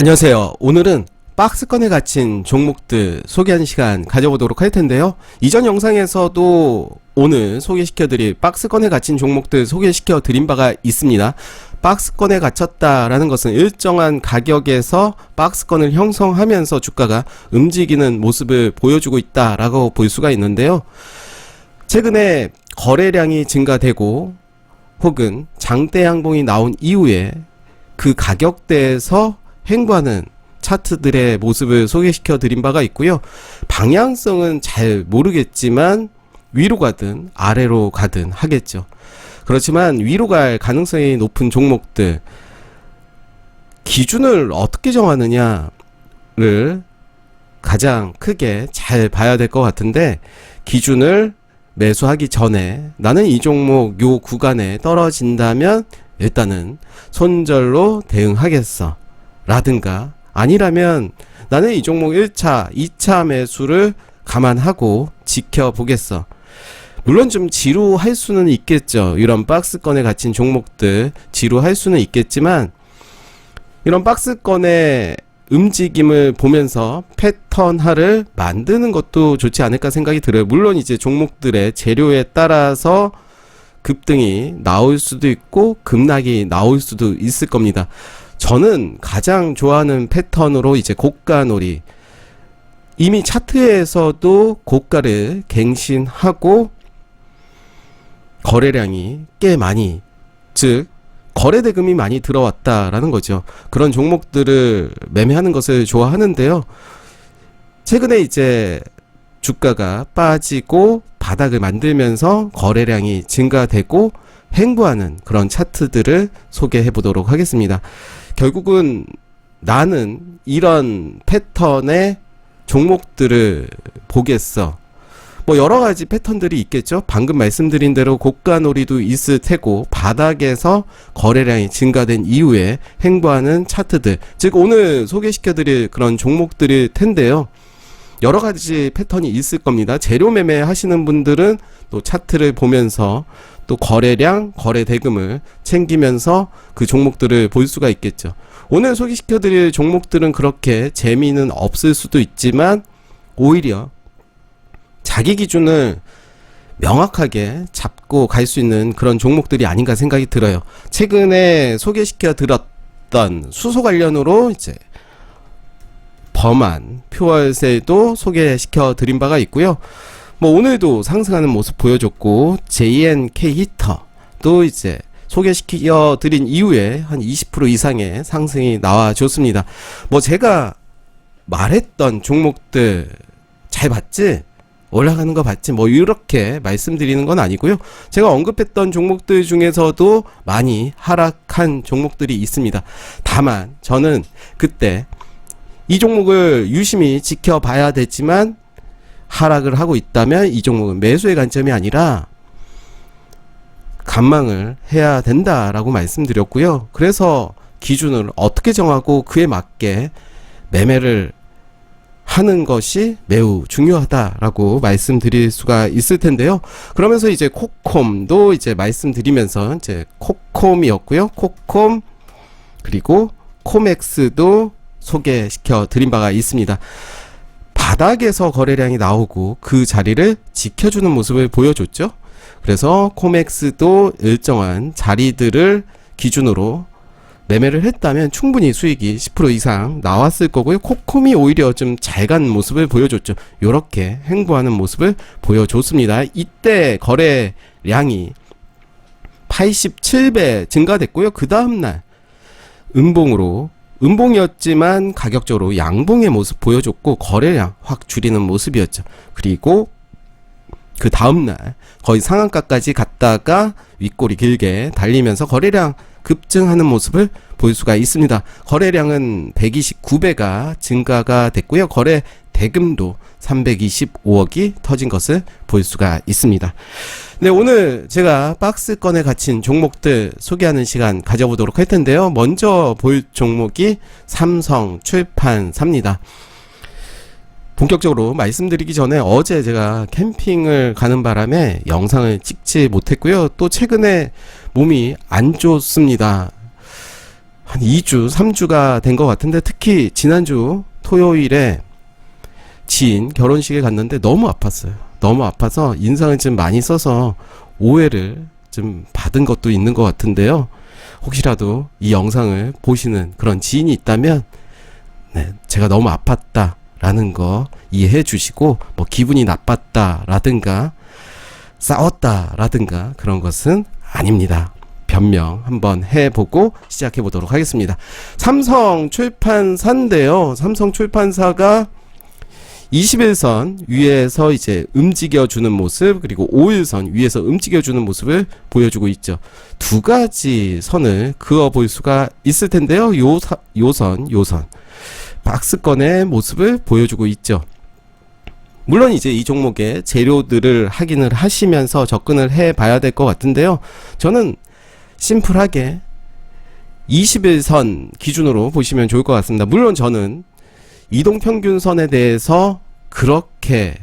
안녕하세요. 오늘은 박스권에 갇힌 종목들 소개하는 시간 가져보도록 할 텐데요. 이전 영상에서도 오늘 소개시켜드릴 박스권에 갇힌 종목들 소개시켜드린 바가 있습니다. 박스권에 갇혔다라는 것은 일정한 가격에서 박스권을 형성하면서 주가가 움직이는 모습을 보여주고 있다라고 볼 수가 있는데요. 최근에 거래량이 증가되고 혹은 장대 양봉이 나온 이후에 그 가격대에서 행보하는 차트들의 모습을 소개시켜 드린 바가 있고요. 방향성은 잘 모르겠지만 위로 가든 아래로 가든 하겠죠. 그렇지만 위로 갈 가능성이 높은 종목들 기준을 어떻게 정하느냐를 가장 크게 잘 봐야 될 것 같은데, 기준을 매수하기 전에 나는 이 종목 요 구간에 떨어진다면 일단은 손절로 대응하겠어 라든가, 아니라면 나는 이 종목 1차, 2차 매수를 감안하고 지켜보겠어. 물론 좀 지루할 수는 있겠죠. 이런 박스권에 갇힌 종목들 지루할 수는 있겠지만, 이런 박스권의 움직임을 보면서 패턴화를 만드는 것도 좋지 않을까 생각이 들어요. 물론 이제 종목들의 재료에 따라서 급등이 나올 수도 있고 급락이 나올 수도 있을 겁니다. 저는 가장 좋아하는 패턴으로 이제 고가놀이, 이미 차트에서도 고가를 갱신하고 거래량이 꽤 많이, 즉 거래대금이 많이 들어왔다라는 거죠. 그런 종목들을 매매하는 것을 좋아하는데요. 최근에 이제 주가가 빠지고 바닥을 만들면서 거래량이 증가되고 행보하는 그런 차트들을 소개해 보도록 하겠습니다. 결국은 나는 이런 패턴의 종목들을 보겠어. 뭐 여러 가지 패턴들이 있겠죠. 방금 말씀드린 대로 고가놀이도 있을 테고, 바닥에서 거래량이 증가된 이후에 행보하는 차트들, 즉 오늘 소개시켜드릴 그런 종목들일 텐데요. 여러 가지 패턴이 있을 겁니다. 재료 매매 하시는 분들은 또 차트를 보면서 또 거래량, 거래 대금을 챙기면서 그 종목들을 볼 수가 있겠죠. 오늘 소개시켜드릴 종목들은 그렇게 재미는 없을 수도 있지만 오히려 자기 기준을 명확하게 잡고 갈 수 있는 그런 종목들이 아닌가 생각이 들어요. 최근에 소개시켜드렸던 수소 관련으로 이제 범한 표월세도 소개시켜 드린 바가 있고요. 뭐 오늘도 상승하는 모습 보여줬고, JNK 히터도 이제 소개시켜 드린 이후에 한 20% 이상의 상승이 나와줬습니다. 뭐 제가 말했던 종목들 잘 봤지? 올라가는 거 봤지? 뭐 이렇게 말씀드리는 건 아니고요. 제가 언급했던 종목들 중에서도 많이 하락한 종목들이 있습니다. 다만 저는 그때 이 종목을 유심히 지켜봐야 되지만, 하락을 하고 있다면 이 종목은 매수의 관점이 아니라 관망을 해야 된다라고 말씀드렸고요. 그래서 기준을 어떻게 정하고 그에 맞게 매매를 하는 것이 매우 중요하다라고 말씀드릴 수가 있을 텐데요. 그러면서 이제 코콤도 이제 말씀드리면서 이제 코콤이었고요. 코콤 그리고 코맥스도 소개시켜 드린 바가 있습니다. 바닥에서 거래량이 나오고 그 자리를 지켜주는 모습을 보여줬죠. 그래서 코맥스도 일정한 자리들을 기준으로 매매를 했다면 충분히 수익이 10% 이상 나왔을 거고요. 코콤이 오히려 좀 잘 간 모습을 보여줬죠. 이렇게 행보하는 모습을 보여줬습니다. 이때 거래량이 87배 증가됐고요. 그 다음날 음봉이었지만 가격적으로 양봉의 모습 보여줬고 거래량 확 줄이는 모습이었죠. 그리고 그 다음날 거의 상한가까지 갔다가 윗꼬리 길게 달리면서 거래량 급증하는 모습을 볼 수가 있습니다. 거래량은 129배가 증가가 됐고요. 거래 대금도 325억이 터진 것을 볼 수가 있습니다. 네, 오늘 제가 박스권에 갇힌 종목들 소개하는 시간 가져보도록 할 텐데요. 먼저 볼 종목이 삼성출판사입니다. 본격적으로 말씀드리기 전에 어제 제가 캠핑을 가는 바람에 영상을 찍지 못했고요. 또 최근에 몸이 안 좋습니다. 한 2주, 3주가 된 것 같은데 특히 지난주 토요일에 지인 결혼식에 갔는데 너무 아팠어요. 너무 아파서 인상을 좀 많이 써서 오해를 좀 받은 것도 있는 것 같은데요. 혹시라도 이 영상을 보시는 그런 지인이 있다면 제가 너무 아팠다라는 거 이해해 주시고 뭐 기분이 나빴다라든가 싸웠다라든가 그런 것은 아닙니다. 변명 한번 해보고 시작해 보도록 하겠습니다. 삼성 출판사인데요. 삼성 출판사가 21선 위에서 이제 움직여주는 모습, 그리고 5일선 위에서 움직여주는 모습을 보여주고 있죠. 두 가지 선을 그어 볼 수가 있을 텐데요. 요선 박스권의 모습을 보여주고 있죠. 물론 이제 이 종목의 재료들을 확인을 하시면서 접근을 해 봐야 될 것 같은데요. 저는 심플하게 21선 기준으로 보시면 좋을 것 같습니다. 물론 저는 이동평균선에 대해서 그렇게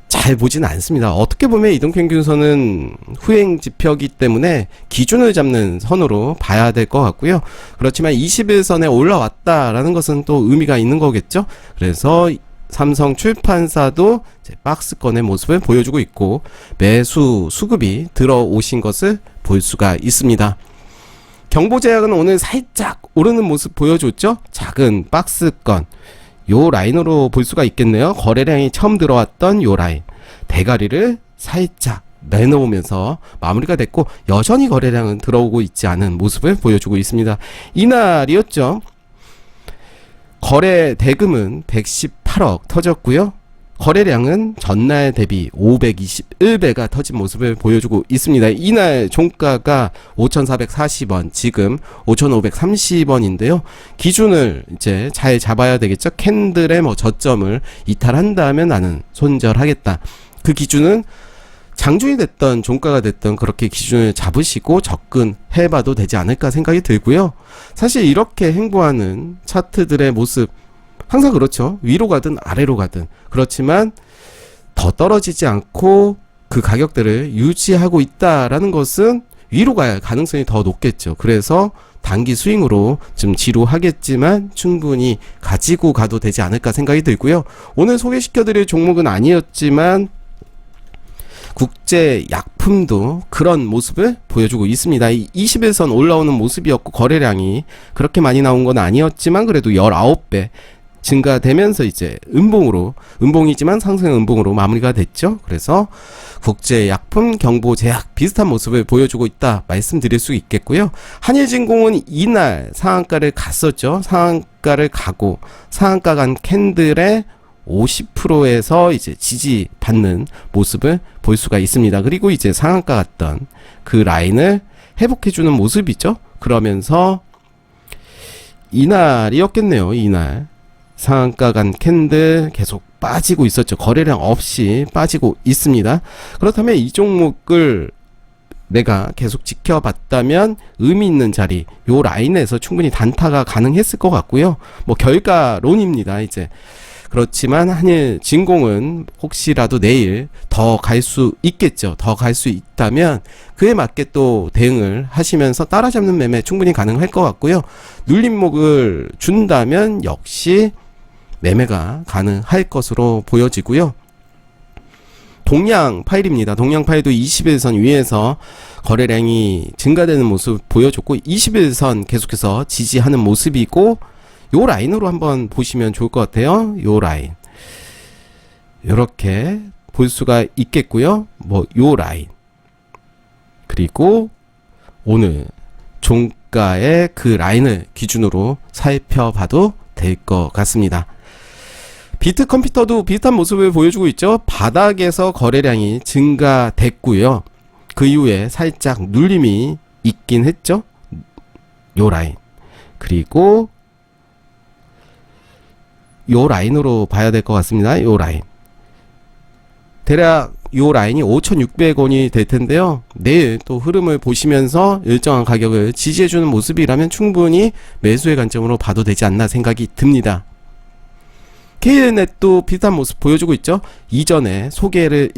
잘 보지는 않습니다. 어떻게 보면 이동평균선은 후행지표이기 때문에 기준을 잡는 선으로 봐야 될 것 같고요. 그렇지만 21선에 올라왔다라는 것은 또 의미가 있는 거겠죠. 그래서 삼성 출판사도 박스권의 모습을 보여주고 있고 매수 수급이 들어오신 것을 볼 수가 있습니다. 경보제약은 오늘 살짝 오르는 모습 보여줬죠. 작은 박스권 요 라인으로 볼 수가 있겠네요. 거래량이 처음 들어왔던 요 라인 대가리를 살짝 내놓으면서 마무리가 됐고 여전히 거래량은 들어오고 있지 않은 모습을 보여주고 있습니다. 이날이었죠. 거래 대금은 118억 터졌고요. 거래량은 전날 대비 521배가 터진 모습을 보여주고 있습니다. 이날 종가가 5,440원, 지금 5,530원인데요. 기준을 이제 잘 잡아야 되겠죠. 캔들의 뭐 저점을 이탈한다면 나는 손절하겠다. 그 기준은 장중이 됐던 종가가 됐던 그렇게 기준을 잡으시고 접근해봐도 되지 않을까 생각이 들고요. 사실 이렇게 행보하는 차트들의 모습 항상 그렇죠. 위로 가든 아래로 가든. 그렇지만 더 떨어지지 않고 그 가격대를 유지하고 있다라는 것은 위로 갈 가능성이 더 높겠죠. 그래서 단기 스윙으로 좀 지루하겠지만 충분히 가지고 가도 되지 않을까 생각이 들고요. 오늘 소개시켜드릴 종목은 아니었지만 국제약품도 그런 모습을 보여주고 있습니다. 21선 올라오는 모습이었고 거래량이 그렇게 많이 나온 건 아니었지만 그래도 19배 증가되면서 이제 음봉이지만 상승 음봉으로 마무리가 됐죠. 그래서 국제약품, 경보제약 비슷한 모습을 보여주고 있다 말씀드릴 수 있겠고요. 한일진공은 이날 상한가를 갔었죠. 상한가를 가고 상한가 간 캔들의 50%에서 이제 지지받는 모습을 볼 수가 있습니다. 그리고 이제 상한가 갔던 그 라인을 회복해주는 모습이죠. 그러면서 이날이었겠네요. 이날 상한가 간 캔들 계속 빠지고 있었죠. 거래량 없이 빠지고 있습니다. 그렇다면 이 종목을 내가 계속 지켜봤다면 의미 있는 자리 요 라인에서 충분히 단타가 가능했을 것 같고요. 뭐 결과론입니다. 이제 그렇지만 한일진공은 혹시라도 내일 더 갈 수 있겠죠. 더 갈 수 있다면 그에 맞게 또 대응을 하시면서 따라잡는 매매 충분히 가능할 것 같고요. 눌림목을 준다면 역시 매매가 가능할 것으로 보여지고요. 동양 파일입니다. 동양 파일도 21선 위에서 거래량이 증가되는 모습 보여줬고 21선 계속해서 지지하는 모습이고 요 라인으로 한번 보시면 좋을 것 같아요. 요 라인 요렇게 볼 수가 있겠고요. 뭐 요 라인 그리고 오늘 종가의 그 라인을 기준으로 살펴봐도 될 것 같습니다. 비트컴퓨터도 비슷한 모습을 보여주고 있죠. 바닥에서 거래량이 증가됐고요. 그 이후에 살짝 눌림이 있긴 했죠. 요 라인 그리고 요 라인으로 봐야 될 것 같습니다. 요 라인 대략 요 라인이 5,600원이 될 텐데요. 내일 또 흐름을 보시면서 일정한 가격을 지지해주는 모습이라면 충분히 매수의 관점으로 봐도 되지 않나 생각이 듭니다. KNet도 비슷한 모습 보여주고 있죠. 이전에 소개를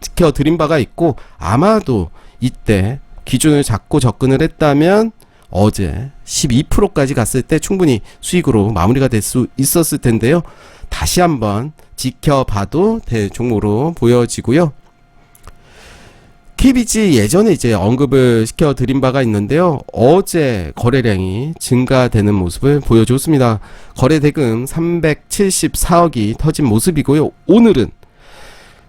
시켜드린 바가 있고 아마도 이때 기준을 잡고 접근을 했다면 어제 12%까지 갔을 때 충분히 수익으로 마무리가 될 수 있었을 텐데요. 다시 한번 지켜봐도 될 종목으로 보여지고요. KBG 예전에 이제 언급을 시켜드린 바가 있는데요. 어제 거래량이 증가되는 모습을 보여줬습니다. 거래대금 374억이 터진 모습이고요. 오늘은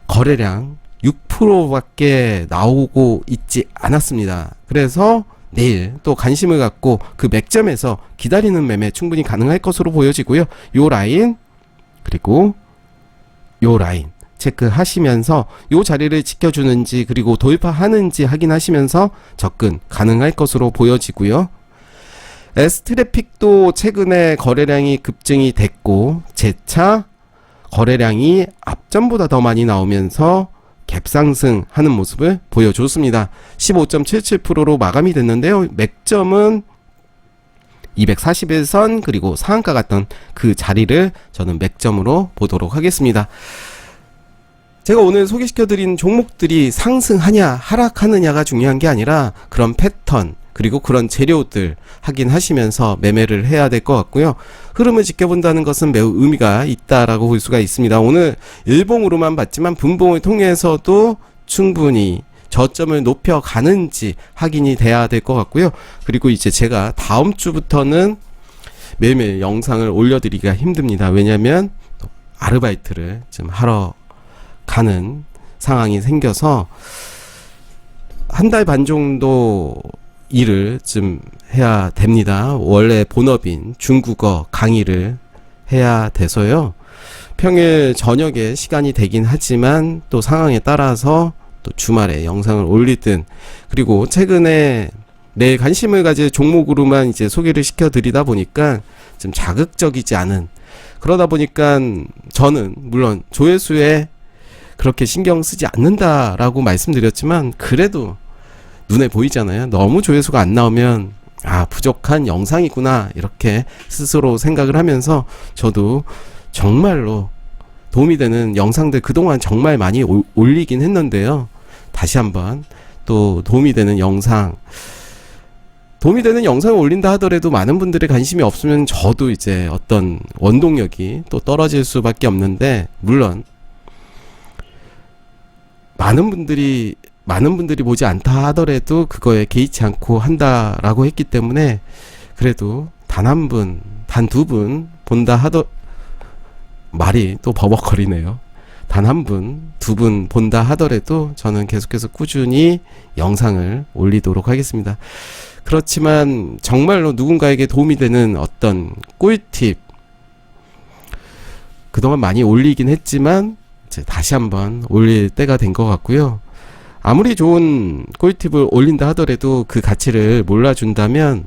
거래량 6%밖에 나오고 있지 않았습니다. 그래서 내일 또 관심을 갖고 그 맥점에서 기다리는 매매 충분히 가능할 것으로 보여지고요. 요 라인 그리고 요 라인 체크하시면서 요 자리를 지켜주는지 그리고 돌파하는지 확인하시면서 접근 가능할 것으로 보여지고요. S트래픽도 최근에 거래량이 급증이 됐고 재차 거래량이 앞전보다 더 많이 나오면서 갭상승하는 모습을 보여줬습니다. 15.77%로 마감이 됐는데요. 맥점은 241선 그리고 상한가 같던 그 자리를 저는 맥점으로 보도록 하겠습니다. 제가 오늘 소개시켜드린 종목들이 상승하냐 하락하느냐가 중요한 게 아니라 그런 패턴 그리고 그런 재료들 확인하시면서 매매를 해야 될 것 같고요. 흐름을 지켜본다는 것은 매우 의미가 있다라고 볼 수가 있습니다. 오늘 일봉으로만 봤지만 분봉을 통해서도 충분히 저점을 높여가는지 확인이 돼야 될 것 같고요. 그리고 이제 제가 다음 주부터는 매일매일 영상을 올려드리기가 힘듭니다. 왜냐하면 아르바이트를 좀 하러 가는 상황이 생겨서 한 달 반 정도 일을 좀 해야 됩니다. 원래 본업인 중국어 강의를 해야 돼서요. 평일 저녁에 시간이 되긴 하지만 또 상황에 따라서 또 주말에 영상을 올리든 그리고 최근에 내 관심을 가질 종목으로만 이제 소개를 시켜드리다 보니까 좀 자극적이지 않은 그러다 보니까 저는 물론 조회수에 그렇게 신경 쓰지 않는다라고 말씀드렸지만 그래도 눈에 보이잖아요. 너무 조회수가 안 나오면 아 부족한 영상이구나 이렇게 스스로 생각을 하면서 저도 정말로 도움이 되는 영상들 그동안 정말 많이 올리긴 했는데요. 다시 한번 또 도움이 되는 영상을 올린다 하더라도 많은 분들의 관심이 없으면 저도 이제 어떤 원동력이 또 떨어질 수밖에 없는데 물론 많은 분들이 보지 않다 하더라도 그거에 개의치 않고 한다라고 했기 때문에 그래도 단 한 분, 단 두 분 본다 말이 또 버벅거리네요. 단 한 분, 두 분 본다 하더라도 저는 계속해서 꾸준히 영상을 올리도록 하겠습니다. 그렇지만 정말로 누군가에게 도움이 되는 어떤 꿀팁 그동안 많이 올리긴 했지만 이제 다시 한번 올릴 때가 된 것 같고요. 아무리 좋은 꿀팁을 올린다 하더라도 그 가치를 몰라준다면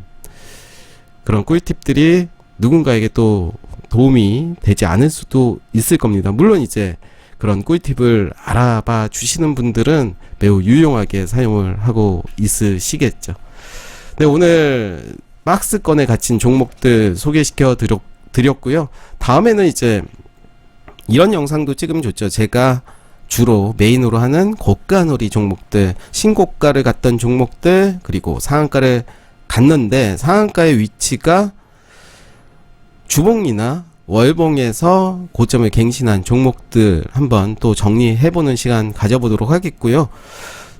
그런 꿀팁들이 누군가에게 또 도움이 되지 않을 수도 있을 겁니다. 물론 이제 그런 꿀팁을 알아봐 주시는 분들은 매우 유용하게 사용을 하고 있으시겠죠. 네, 오늘 박스권에 갇힌 종목들 소개시켜 드렸고요. 다음에는 이제 이런 영상도 찍으면 좋죠. 제가 주로 메인으로 하는 고가놀이 종목들, 신고가를 갔던 종목들, 그리고 상한가를 갔는데 상한가의 위치가 주봉이나 월봉에서 고점을 갱신한 종목들 한번 또 정리해보는 시간 가져보도록 하겠고요.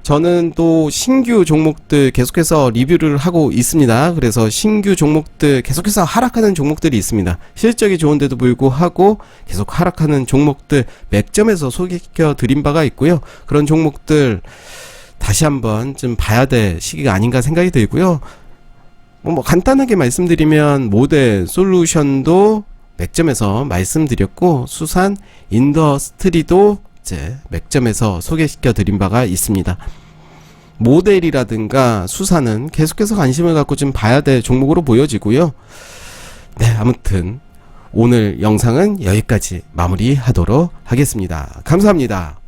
저는 또 신규 종목들 계속해서 리뷰를 하고 있습니다. 그래서 신규 종목들 계속해서 하락하는 종목들이 있습니다. 실적이 좋은데도 불구하고 계속 하락하는 종목들 맥점에서 소개시켜 드린 바가 있고요. 그런 종목들 다시 한번 좀 봐야 될 시기가 아닌가 생각이 들고요. 뭐 간단하게 말씀드리면 모델 솔루션도 맥점에서 말씀드렸고 수산 인더스트리도 이제 맥점에서 소개시켜 드린 바가 있습니다. 모델이라든가 수산은 계속해서 관심을 갖고 좀 봐야 될 종목으로 보여지고요. 네, 아무튼 오늘 영상은 여기까지 마무리하도록 하겠습니다. 감사합니다.